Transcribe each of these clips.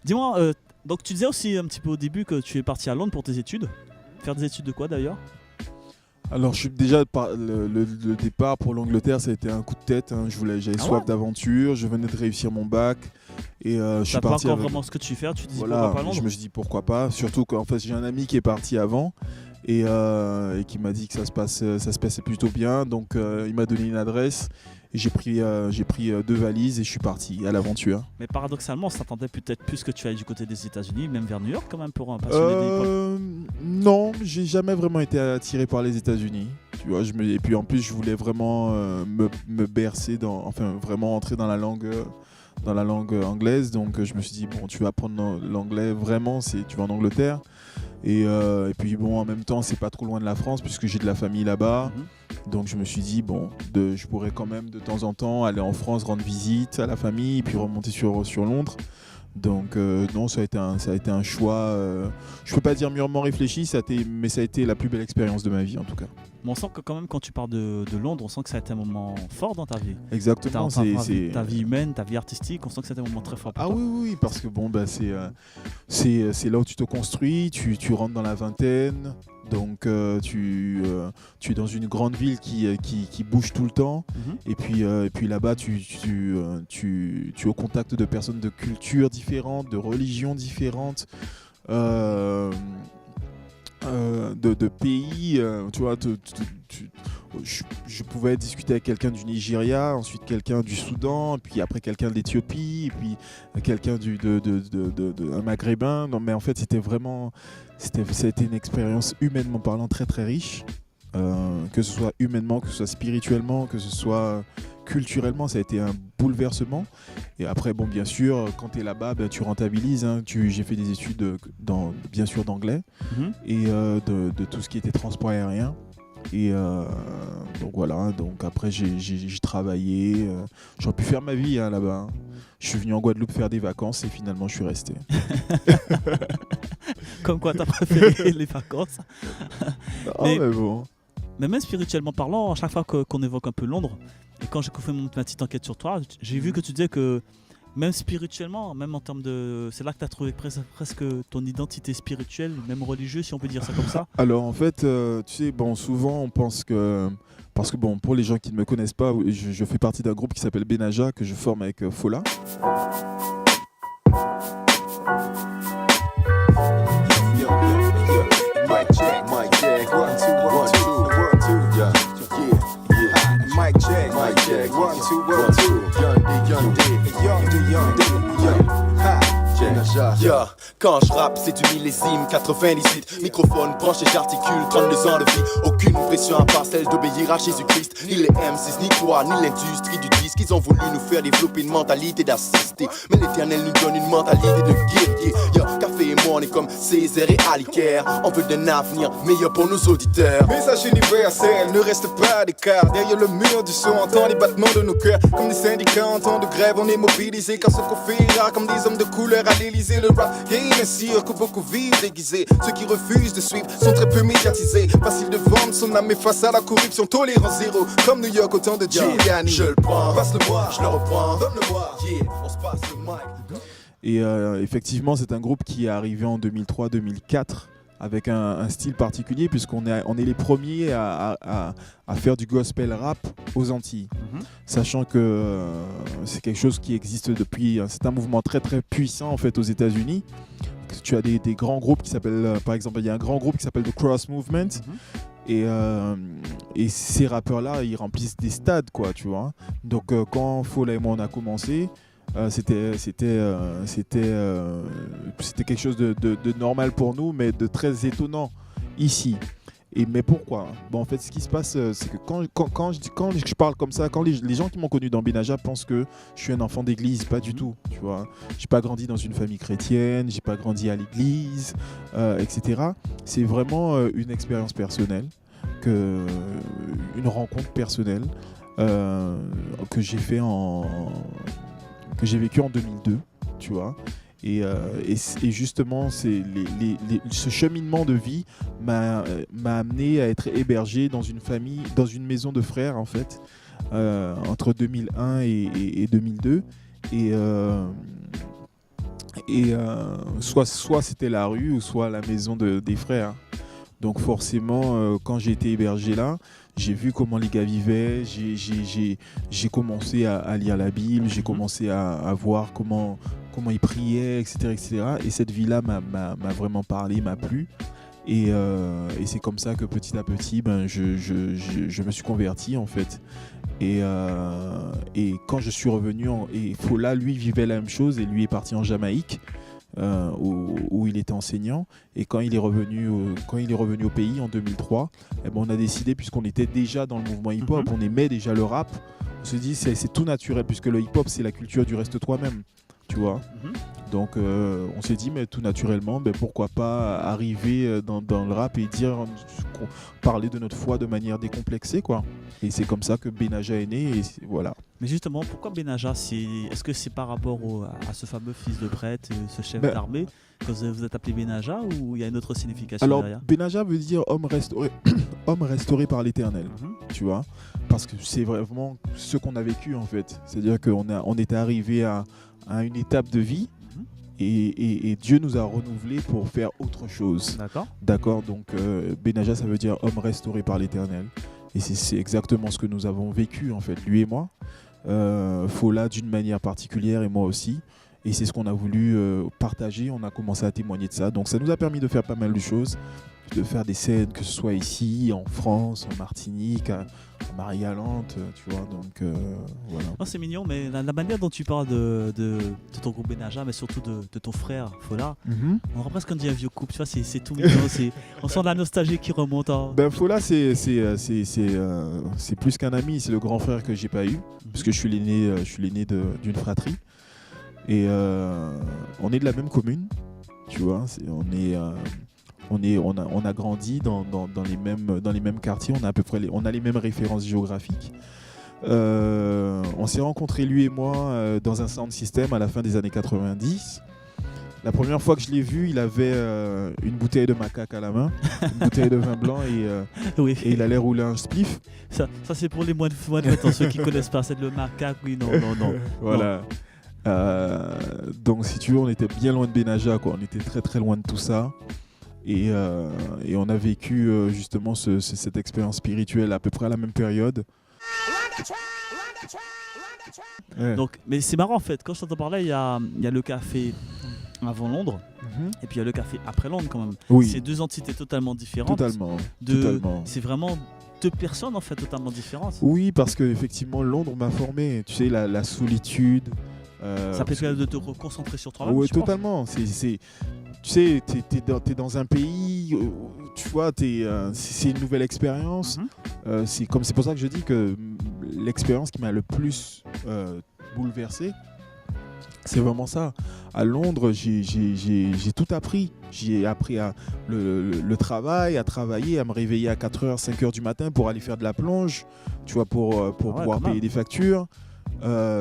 Dis-moi, donc tu disais aussi un petit peu au début que tu es parti à Londres pour tes études. Faire des études de quoi d'ailleurs? Alors, je suis déjà le départ pour l'Angleterre, ça a été un coup de tête. Hein. J'avais Ah soif ouais? d'aventure, je venais de réussir mon bac et je suis T'as pas parti encore avec. vraiment ce que tu fais, tu te dis Voilà, pourquoi pas Londres? je me suis dit pourquoi pas. Surtout qu'en fait, j'ai un ami qui est parti avant et qui m'a dit que ça se passait plutôt bien. Donc, il m'a donné une adresse et j'ai pris 2 valises et je suis parti à l'aventure. Mais paradoxalement, on s'attendait peut-être plus que tu ailles du côté des États-Unis, même vers New York quand même pour un passionné d'école. Non, j'ai jamais vraiment été attiré par les États-Unis. Tu vois, et puis en plus, je voulais vraiment me bercer enfin vraiment entrer dans la langue anglaise. Donc je me suis dit bon, tu vas apprendre l'anglais vraiment, tu vas en Angleterre. Et puis bon, en même temps, c'est pas trop loin de la France puisque j'ai de la famille là-bas. Donc je me suis dit bon, je pourrais quand même de temps en temps aller en France rendre visite à la famille et puis remonter sur Londres. Donc non, ça a été un choix, je peux pas dire mûrement réfléchi, mais ça a été la plus belle expérience de ma vie en tout cas. Mais on sent que quand même quand tu parles de Londres, on sent que ça a été un moment fort dans ta vie. Exactement, Ta vie humaine, ta vie artistique, on sent que c'était un moment très fort pour Ah toi. oui, parce que bon, bah, c'est là où tu te construis, tu rentres dans la vingtaine, donc tu es dans une grande ville qui bouge tout le temps, et puis là-bas, tu es au contact de personnes de cultures différentes, de religions différentes. De pays, tu vois, je pouvais discuter avec quelqu'un du Nigeria, ensuite quelqu'un du Soudan, puis après quelqu'un de l'Éthiopie, et puis quelqu'un un Maghrébin. Non, mais en fait, ça a été une expérience humainement parlant très très riche, que ce soit humainement, que ce soit spirituellement, que ce soit culturellement, ça a été un bouleversement. Et après, bon, bien sûr, quand tu es là-bas, ben, tu rentabilises. Hein. J'ai fait des études, bien sûr, d'anglais et de tout ce qui était transport aérien. Et donc voilà, donc après j'ai travaillé, j'aurais pu faire ma vie hein, là-bas. Hein. Je suis venu en Guadeloupe faire des vacances et finalement je suis resté. Comme quoi t'as préféré les vacances. Mais bon. Mais même spirituellement parlant, à chaque fois qu'on évoque un peu Londres, et quand j'ai fait ma petite enquête sur toi, j'ai vu que tu disais que même spirituellement, même en termes de... C'est là que tu as trouvé presque ton identité spirituelle, même religieuse, si on peut dire ça comme ça. Alors en fait, tu sais, bon, souvent on pense que... Parce que bon, pour les gens qui ne me connaissent pas, je fais partie d'un groupe qui s'appelle Benaja, que je forme avec Fola. Yeah. Quand je rappe, c'est du millésime 98. Microphone branché, j'articule 32 ans de vie. Aucune pression à part celle d'obéir à Jésus-Christ. Ni les M6, ni toi, ni l'industrie du disque. Ils ont voulu nous faire développer une mentalité d'assister. Mais l'éternel nous donne une mentalité de guerrier. Yeah. Café et moi, on est comme Césaire et Alicaire. On veut d'un avenir meilleur pour nos auditeurs. Message universel, ne reste pas d'écart. Derrière le mur du son, entend les battements de nos cœurs. Comme des syndicats en temps de grève, on est mobilisés. Car ce qu'on fait est rare, comme des hommes de couleur à l'Élysée. Le rap game est sûr que beaucoup vivent déguisés. Ceux qui refusent de suivre sont très peu médiatisés. Facile de vendre son âme, mais face à la corruption, tolérance zéro. Comme New York, autant de Giuliani. Je le prends, passe-le-moi, je le reprends, donne-le-moi. Yeah, on se passe le mic. Et effectivement, c'est un groupe qui est arrivé en 2003-2004 avec un style particulier puisqu'on est les premiers à faire du gospel rap aux Antilles. Sachant que c'est quelque chose qui existe depuis... C'est un mouvement très très puissant en fait aux États-Unis. Tu as des grands groupes qui s'appellent... par exemple, il y a un grand groupe qui s'appelle The Cross Movement. Et ces rappeurs-là, ils remplissent des stades, quoi, tu vois. Donc quand Fola et moi on a commencé... c'était quelque chose de normal pour nous, mais de très étonnant ici. Mais pourquoi ? Bon, en fait, ce qui se passe, c'est que quand je parle comme ça, quand les gens qui m'ont connu dans Benaja pensent que je suis un enfant d'église, pas du tout, tu vois. J'ai pas grandi dans une famille chrétienne, j'ai pas grandi à l'église, etc. C'est vraiment une expérience personnelle, une rencontre personnelle que j'ai fait que j'ai vécu en 2002, tu vois. Et justement, ce cheminement de vie m'a amené à être hébergé dans une famille, dans une maison de frères, en fait, entre 2001 et 2002. Soit c'était la rue ou soit la maison des frères. Donc forcément, quand j'ai été hébergé là, j'ai vu comment les gars vivaient, j'ai commencé à lire la Bible, j'ai commencé à voir comment ils priaient, etc. Et cette vie-là m'a vraiment parlé, m'a plu. Et c'est comme ça que petit à petit, je me suis converti en fait. Et quand je suis revenu, et Fola, lui, vivait la même chose et lui est parti en Jamaïque. Où il était enseignant, et quand il est revenu au pays en 2003, on a décidé, puisqu'on était déjà dans le mouvement hip-hop, on aimait déjà le rap, on se dit c'est tout naturel, puisque le hip-hop c'est la culture du reste toi-même, tu vois. Donc on s'est dit, mais tout naturellement, pourquoi pas arriver dans le rap et parler de notre foi de manière décomplexée, quoi. Et c'est comme ça que Benaja est né, et voilà. Mais justement, pourquoi Benaja? Est-ce que c'est par rapport à ce fameux fils de prêtre, ce chef d'armée, que vous êtes appelé Benaja, ou il y a une autre signification derrière? Alors, Benaja veut dire homme restauré par l'Éternel, tu vois, parce que c'est vraiment ce qu'on a vécu en fait. C'est-à-dire qu'on était arrivé à une étape de vie, et Dieu nous a renouvelés pour faire autre chose. D'accord. Donc Benaja, ça veut dire homme restauré par l'Éternel. Et c'est exactement ce que nous avons vécu en fait, lui et moi. Fola d'une manière particulière et moi aussi. Et c'est ce qu'on a voulu partager. On a commencé à témoigner de ça. Donc ça nous a permis de faire pas mal de choses. De faire des scènes, que ce soit ici, en France, en Martinique, en Marie-Galante, tu vois, donc voilà. Oh, c'est mignon, mais la manière dont tu parles de ton groupe Benaja, mais surtout de ton frère Fola, on voit presque qu'on dit un vieux couple, tu vois, c'est tout mignon, on sent de la nostalgie qui remonte. Fola, c'est plus qu'un ami, c'est le grand frère que j'ai pas eu, parce que je suis l'aîné d'une fratrie, et on est de la même commune, tu vois, on a grandi dans les mêmes quartiers, on a les mêmes références géographiques. On s'est rencontrés, lui et moi, dans un sound system à la fin des années 90. La première fois que je l'ai vu, il avait une bouteille de macaque à la main, une bouteille de vin blanc, et il allait rouler un spliff. Ça c'est pour les moines de ceux qui connaissent pas, c'est le macaque, oui, non. Voilà. Donc si tu veux, on était bien loin de Benaja, quoi. On était très très loin de tout ça. Et on a vécu justement cette expérience spirituelle à peu près à la même période. Ouais. Donc, mais c'est marrant en fait, quand je t'entends parler, il y a le café avant Londres, et puis il y a le café après Londres quand même. Oui. C'est deux entités totalement différentes. Totalement. C'est vraiment deux personnes en fait totalement différentes. Oui, parce que effectivement Londres m'a formé. Tu sais, la solitude. Ça permet de te reconcentrer sur toi-même. Oui, totalement. Tu sais, t'es dans un pays, tu vois, c'est une nouvelle expérience. C'est pour ça que je dis que l'expérience qui m'a le plus bouleversé, c'est vraiment ça. À Londres, j'ai tout appris. J'ai appris le travail, à travailler, à me réveiller à 4h, 5h du matin pour aller faire de la plonge, tu vois, pour pouvoir payer des factures.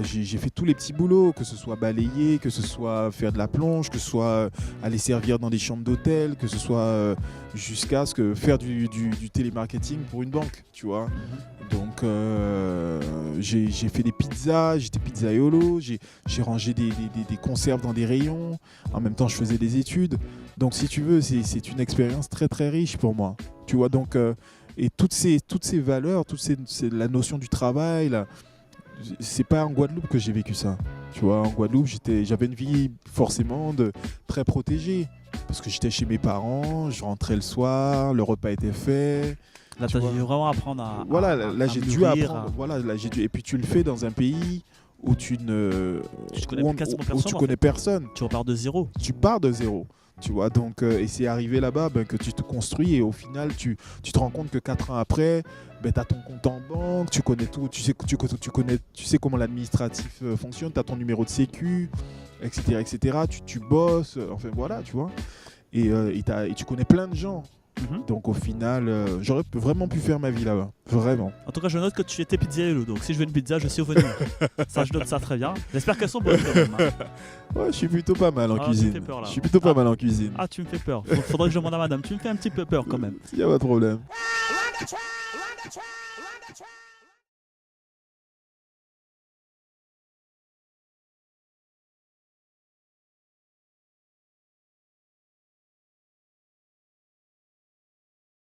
J'ai fait tous les petits boulots, que ce soit balayer, que ce soit faire de la plonge, que ce soit aller servir dans des chambres d'hôtel, que ce soit jusqu'à faire du télémarketing pour une banque, tu vois. Donc j'ai fait des pizzas, j'étais pizzaiolo, j'ai rangé des conserves dans des rayons, en même temps je faisais des études. Donc si tu veux, c'est une expérience très très riche pour moi, tu vois. Donc et toutes ces valeurs, la notion du travail, c'est pas en Guadeloupe que j'ai vécu ça. Tu vois, en Guadeloupe, j'avais une vie forcément très protégée. Parce que j'étais chez mes parents, je rentrais le soir, le repas était fait. Là, tu as dû vraiment apprendre à. Voilà, là j'ai dû apprendre. Voilà, et puis tu le fais dans un pays où tu connais personne. Tu repars de zéro. Tu pars de zéro. Tu vois, donc, et c'est arrivé là-bas que tu te construis, et au final, tu te rends compte que 4 ans après, tu as ton compte en banque, tu connais tout, tu sais comment l'administratif fonctionne, tu as ton numéro de sécu, etc. Tu bosses, enfin voilà, tu vois, et tu connais plein de gens. Donc au final, j'aurais vraiment pu faire ma vie là-bas, vraiment. En tout cas, je note que tu étais pizzaiolo, donc si je veux une pizza, je sais où venir. Ça, je note ça très bien. J'espère qu'elles sont bonnes quand même. Ouais, je suis plutôt pas mal en cuisine. Tu me fais peur, là. Je suis plutôt pas mal en cuisine. Ah, tu me fais peur. Faudrait que je demande à madame. Tu me fais un petit peu peur quand même. Il n'y a pas de problème.